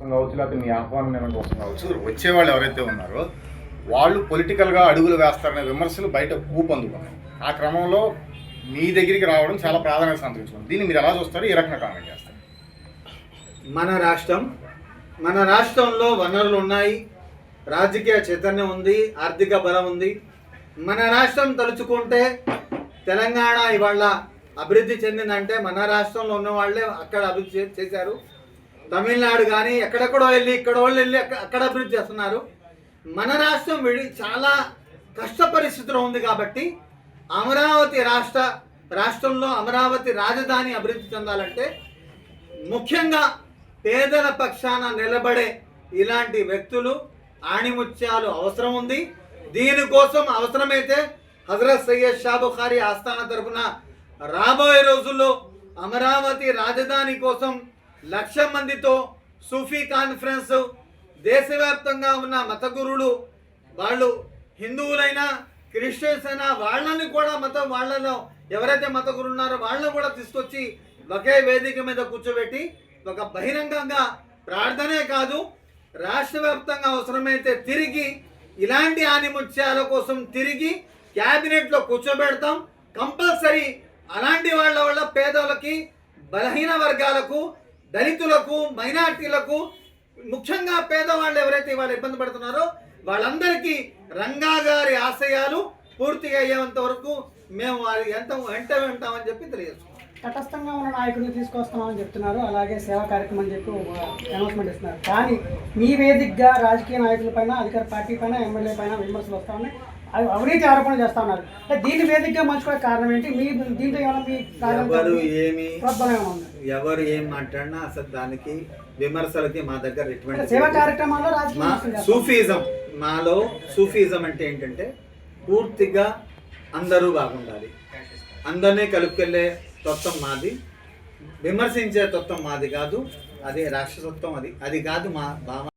కోసం కావచ్చు, లేకపోతే మీ ఆహ్వానం నిర్ణయం కోసం కావచ్చు, వచ్చేవాళ్ళు ఎవరైతే ఉన్నారో వాళ్ళు పొలిటికల్గా అడుగులు వేస్తారనే విమర్శలు బయట ఊపందుకున్నాయి. ఆ క్రమంలో మీ దగ్గరికి రావడం చాలా ప్రాధాన్యత సంతరించుకుంది. దీన్ని మీరు ఎలా చూస్తారు, ఏ రకంగా కామెంట్ చేస్తారు? మన రాష్ట్రంలో వనరులు ఉన్నాయి, రాజకీయ చైతన్యం ఉంది, ఆర్థిక బలం ఉంది. మన రాష్ట్రం తలుచుకుంటే తెలంగాణ ఇవాళ అభివృద్ధి చెందిందంటే మన రాష్ట్రంలో ఉన్న వాళ్ళే అక్కడ అభివృద్ధి చేశారు. తమిళనాడు కానీ ఎక్కడెక్కడో వెళ్ళి ఇక్కడ వాళ్ళు వెళ్ళి అక్కడ అభివృద్ధి చేస్తున్నారు. మన రాష్ట్రం చాలా కష్ట పరిస్థితిలో ఉంది కాబట్టి అమరావతి రాష్ట్రంలో అమరావతి రాజధాని అభివృద్ధి చెందాలంటే ముఖ్యంగా పేదల పక్షాన నిలబడే ఇలాంటి వ్యక్తులు ఆణిముత్యాలు అవసరం ఉంది. దీనికోసం అవసరమైతే హజరత్ సయ్యద్ షా బుఖారీ ఆస్థాన తరఫున రాబోయే రోజుల్లో అమరావతి రాజధాని కోసం 1,00,000 మందితో సూఫీ కాన్ఫరెన్స్, దేశవ్యాప్తంగా ఉన్న మత గురువులు, వాళ్ళు హిందువులైనా క్రిస్టియన్స్ అయినా వాళ్ళని కూడా వాళ్ళలో ఎవరైతే మత గురువులు ఉన్నారో వాళ్ళని కూడా తీసుకొచ్చి ఒకే వేదిక మీద కూర్చోబెట్టి ఒక బహిరంగంగా ప్రార్థనే కాదు, రాష్ట్ర వ్యాప్తంగా అవసరమైతే తిరిగి ఇలాంటి ఆనిముత్యాల కోసం తిరిగి క్యాబినెట్లో కూర్చోబెడతాం. కంపల్సరీ అలాంటి వాళ్ళ వల్ల పేదలకి, బలహీన వర్గాలకు, దళితులకు, మైనార్టీలకు, ముఖ్యంగా పేదవాళ్ళు ఎవరైతే వాళ్ళు ఇబ్బంది పడుతున్నారో వాళ్ళందరికీ రంగా గారి ఆశయాలు పూర్తిగా అయ్యేంత వరకు మేము వారి వెంట ఉంటామని చెప్పి తెలియజేస్తున్నాం. తటస్థంగా ఉన్న నాయకుడిని తీసుకొస్తున్నామని చెప్తున్నారు, అలాగే సేవా కార్యక్రమం అని చెప్పి అనౌన్స్మెంట్ ఇస్తున్నారు. కానీ మీ వేదికగా రాజకీయ నాయకుల పైన, అధికార పార్టీ పైన, ఎమ్మెల్యే పైన విమర్శలు వస్తూ ఉన్నాయి, అవినీతి ఆరోపణలు చేస్తా ఉన్నారు. అంటే దీని వేదికగా మంచుకోవడానికి కారణం ఏంటి? మీ దీంట్లో ఎవరు ఏం మాట్లాడినా అసలు దానికి విమర్శలకి మా దగ్గర ఎటువంటి సేవా కార్యక్రమాల్లో సూఫీజం, మాలో సూఫీజం అంటే ఏంటంటే పూర్తిగా అందరూ బాగుండాలి, అందరినీ కలుపుకెళ్ళే తత్వం మాది, విమర్శించే తత్వం మాది కాదు. అది రాక్షసత్వం, అది కాదు మా భావ.